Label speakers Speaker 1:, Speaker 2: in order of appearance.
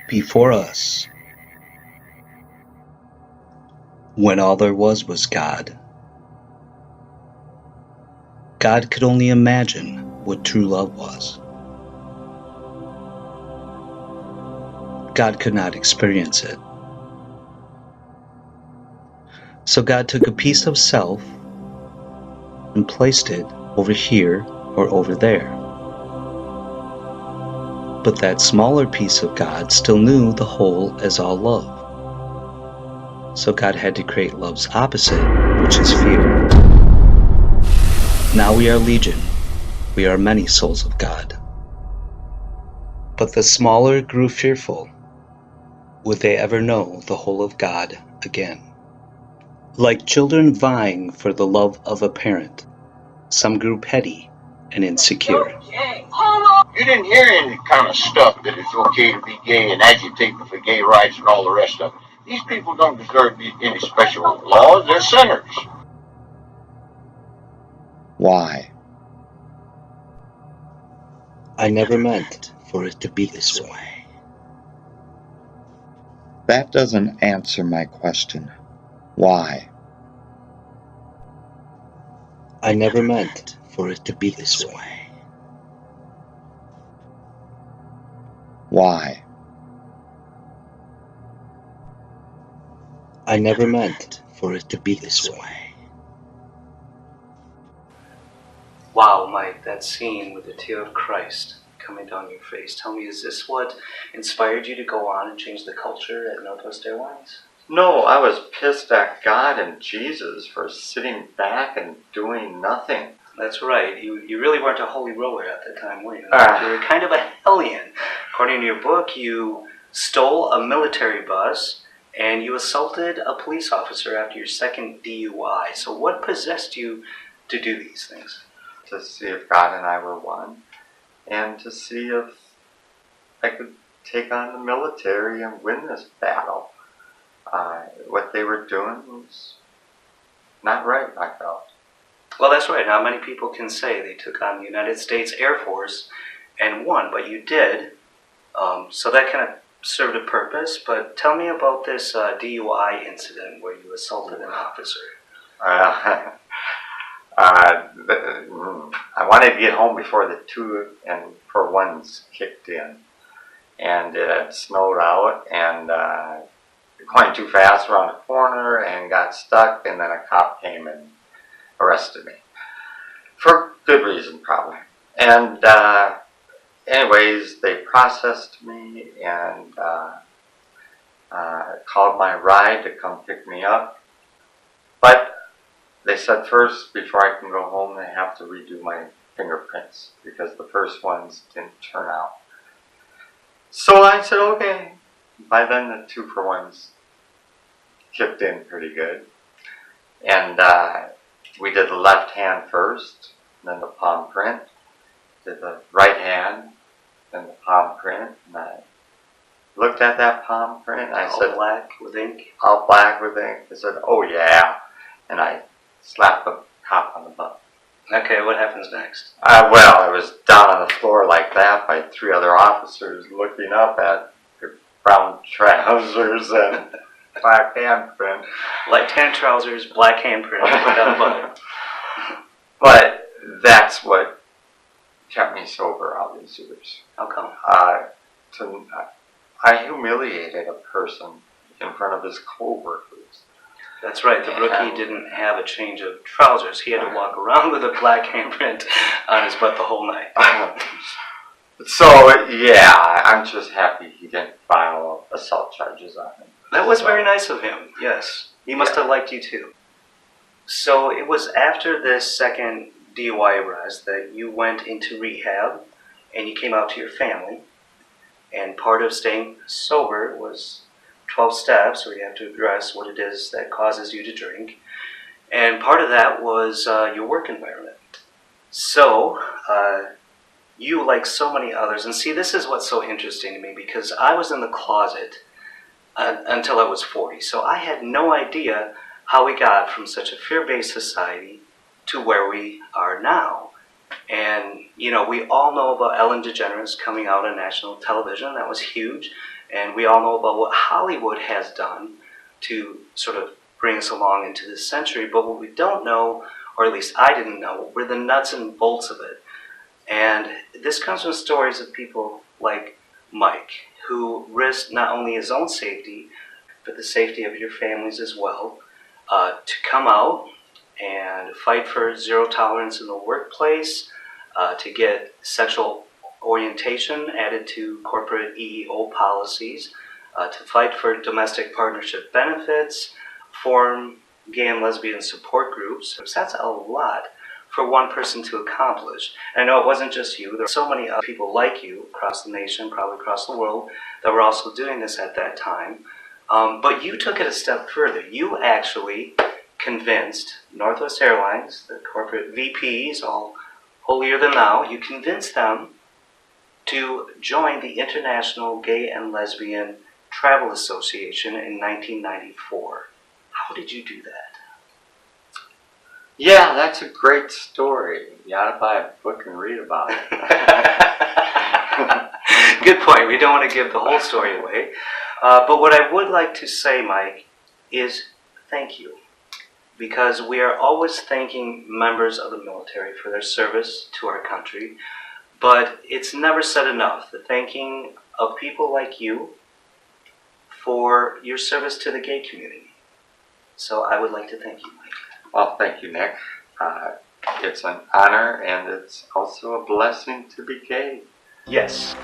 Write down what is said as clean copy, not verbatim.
Speaker 1: Before us, when all there was God, God could only imagine what true love was. God could not experience it. So God took a piece of self and placed it over here or over there. But that smaller piece of God still knew the whole as all love. So God had to create love's opposite, which is fear. Now we are legion. We are many souls of God. But the smaller grew fearful. Would they ever know the whole of God again? Like children vying for the love of a parent, some grew petty and insecure.
Speaker 2: You didn't hear any kind of stuff that it's okay to be gay and agitating for gay rights and all the rest of it. These people don't deserve any special laws. They're sinners.
Speaker 3: Why?
Speaker 1: I never meant for it to be this way.
Speaker 3: That doesn't answer my question. Why?
Speaker 1: I never meant for it to be this way.
Speaker 3: Why?
Speaker 1: I never meant for it to be this way. Wow, Mike, that scene with the tear of Christ coming down your face. Tell me, is this what inspired you to go on and change the culture at Northwest Airlines?
Speaker 4: No, I was pissed at God and Jesus for sitting back and doing nothing.
Speaker 1: That's right. You really weren't a holy roller at that time, were you? You were kind of a hellion. According to your book, you stole a military bus and you assaulted a police officer after your second DUI. So what possessed you to do these things?
Speaker 4: To see if God and I were one, and to see if I could take on the military and win this battle. What they were doing was not right, I felt.
Speaker 1: Well, that's right. Not many people can say they took on the United States Air Force and won, but you did. So that kind of served a purpose. But tell me about this DUI incident where you assaulted an officer.
Speaker 4: I wanted to get home before the 2-for-1s kicked in. And it had snowed out, and going too fast around the corner and got stuck, and then a cop came and arrested me. For good reason, probably. And anyways, they processed me and called my ride to come pick me up. But they said first, before I can go home, they have to redo my fingerprints because the first ones didn't turn out. So I said, okay. By then, the 2-for-1s kicked in pretty good. And we did the left hand first, then the palm print. Did the right hand, then the palm print. And I looked at that palm print, and I said,
Speaker 1: all black with ink?
Speaker 4: All black with ink. I said, oh yeah. And I slapped the cop on the butt.
Speaker 1: Okay, what happens next?
Speaker 4: Well, I was down on the floor like that by 3 other officers looking up at the brown trousers and black handprint.
Speaker 1: Light tan trousers, black handprint.
Speaker 4: But that's what kept me sober all these years.
Speaker 1: How come?
Speaker 4: I humiliated a person in front of his co-workers.
Speaker 1: That's right, the rookie didn't have a change of trousers. He had to walk around with a black handprint on his butt the whole night.
Speaker 4: So, yeah, I'm just happy he didn't file assault charges on him.
Speaker 1: That was very nice of him, yes. He must have liked you too. So it was after this second DUI arrest that you went into rehab and you came out to your family. And part of staying sober was 12 steps where you have to address what it is that causes you to drink. And part of that was your work environment. So, you, like so many others, and see, this is what's so interesting to me because I was in the closet until I was 40. So I had no idea how we got from such a fear-based society to where we are now. And, you know, we all know about Ellen DeGeneres coming out on national television. That was huge. And we all know about what Hollywood has done to sort of bring us along into this century. But what we don't know, or at least I didn't know, were the nuts and bolts of it. And this comes from stories of people like Mike, who risked not only his own safety, but the safety of your families as well, to come out and fight for zero tolerance in the workplace, to get sexual orientation added to corporate EEO policies, to fight for domestic partnership benefits, form gay and lesbian support groups. That's a lot for one person to accomplish. And I know it wasn't just you. There are so many other people like you across the nation, probably across the world, that were also doing this at that time. But you took it a step further. You actually convinced Northwest Airlines, the corporate VPs, all holier than thou, you convinced them to join the International Gay and Lesbian Travel Association in 1994. How did you do that?
Speaker 4: Yeah, that's a great story. You ought to buy a book and read about it.
Speaker 1: Good point. We don't want to give the whole story away. But what I would like to say, Mike, is thank you. Because we are always thanking members of the military for their service to our country. But it's never said enough. The thanking of people like you for your service to the gay community. So I would like to thank you, Mike.
Speaker 4: Well, thank you, Nick. It's an honor, and it's also a blessing to be gay.
Speaker 1: Yes.